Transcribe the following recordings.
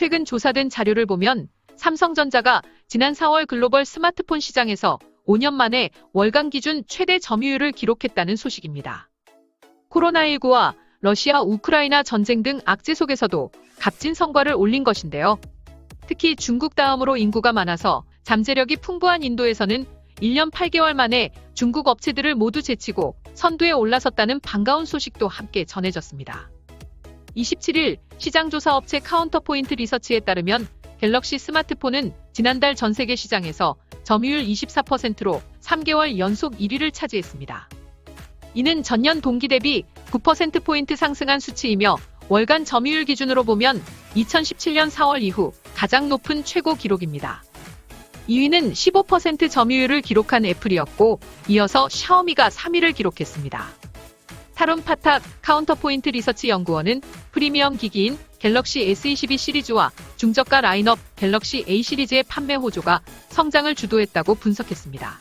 최근 조사된 자료를 보면 삼성전자가 지난 4월 글로벌 스마트폰 시장에서 5년 만에 월간 기준 최대 점유율을 기록했다는 소식입니다. 코로나19와 러시아 우크라이나 전쟁 등 악재 속에서도 값진 성과를 올린 것인데요. 특히 중국 다음으로 인구가 많아서 잠재력이 풍부한 인도에서는 1년 8개월 만에 중국 업체들을 모두 제치고 선두에 올라섰다는 반가운 소식도 함께 전해졌습니다. 27일 시장조사업체 카운터포인트 리서치에 따르면 갤럭시 스마트폰은 지난달 전 세계 시장에서 점유율 24%로 3개월 연속 1위를 차지했습니다. 이는 전년 동기 대비 9%포인트 상승한 수치이며 월간 점유율 기준으로 보면 2017년 4월 이후 가장 높은 최고 기록입니다. 2위는 15% 점유율을 기록한 애플이었고 이어서 샤오미가 3위를 기록했습니다. 타룬 파탁 카운터포인트 리서치 연구원은 프리미엄 기기인 갤럭시 S22 시리즈와 중저가 라인업 갤럭시 A 시리즈의 판매 호조가 성장을 주도했다고 분석했습니다.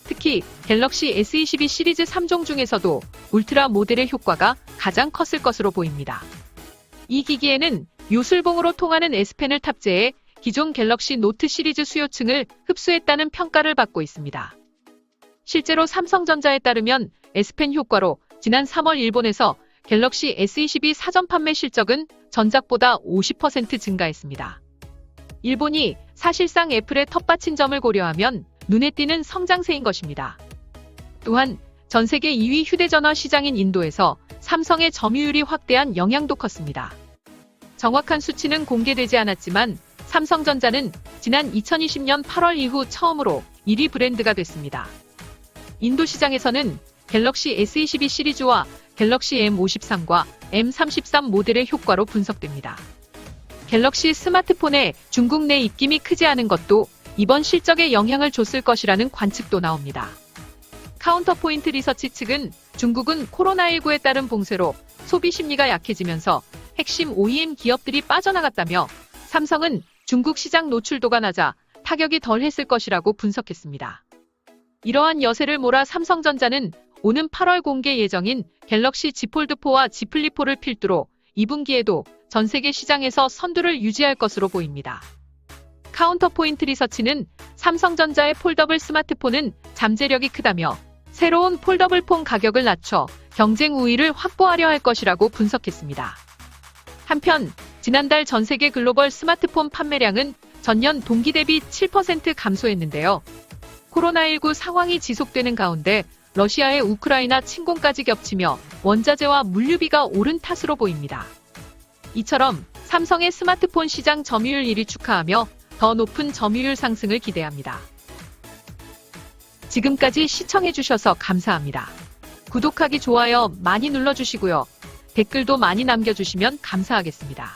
특히 갤럭시 S22 시리즈 3종 중에서도 울트라 모델의 효과가 가장 컸을 것으로 보입니다. 이 기기에는 요술봉으로 통하는 S펜을 탑재해 기존 갤럭시 노트 시리즈 수요층을 흡수했다는 평가를 받고 있습니다. 실제로 삼성전자에 따르면 S펜 효과로 지난 3월 일본에서 갤럭시 S22 사전 판매 실적은 전작보다 50% 증가했습니다. 일본이 사실상 애플의 텃밭인 점을 고려하면 눈에 띄는 성장세인 것입니다. 또한 전 세계 2위 휴대전화 시장인 인도에서 삼성의 점유율이 확대한 영향도 컸습니다. 정확한 수치는 공개되지 않았지만 삼성전자는 지난 2020년 8월 이후 처음으로 1위 브랜드가 됐습니다. 인도 시장에서는 갤럭시 S22 시리즈와 갤럭시 M53과 M33 모델의 효과로 분석됩니다. 갤럭시 스마트폰의 중국 내 입김이 크지 않은 것도 이번 실적에 영향을 줬을 것이라는 관측도 나옵니다. 카운터포인트 리서치 측은 중국은 코로나19에 따른 봉쇄로 소비 심리가 약해지면서 핵심 OEM 기업들이 빠져나갔다며 삼성은 중국 시장 노출도가 낮아 타격이 덜 했을 것이라고 분석했습니다. 이러한 여세를 몰아 삼성전자는 오는 8월 공개 예정인 갤럭시 Z 폴드4와 Z 플립4를 필두로 2분기에도 전 세계 시장에서 선두를 유지할 것으로 보입니다. 카운터포인트 리서치는 삼성전자의 폴더블 스마트폰은 잠재력이 크다며 새로운 폴더블 폰 가격을 낮춰 경쟁 우위를 확보하려 할 것이라고 분석했습니다. 한편 지난달 전 세계 글로벌 스마트폰 판매량은 전년 동기 대비 7% 감소했는데요. 코로나19 상황이 지속되는 가운데 러시아의 우크라이나 침공까지 겹치며 원자재와 물류비가 오른 탓으로 보입니다. 이처럼 삼성의 스마트폰 시장 점유율 1위 축하하며 더 높은 점유율 상승을 기대합니다. 지금까지 시청해주셔서 감사합니다. 구독하기, 좋아요 많이 눌러주시고요. 댓글도 많이 남겨주시면 감사하겠습니다.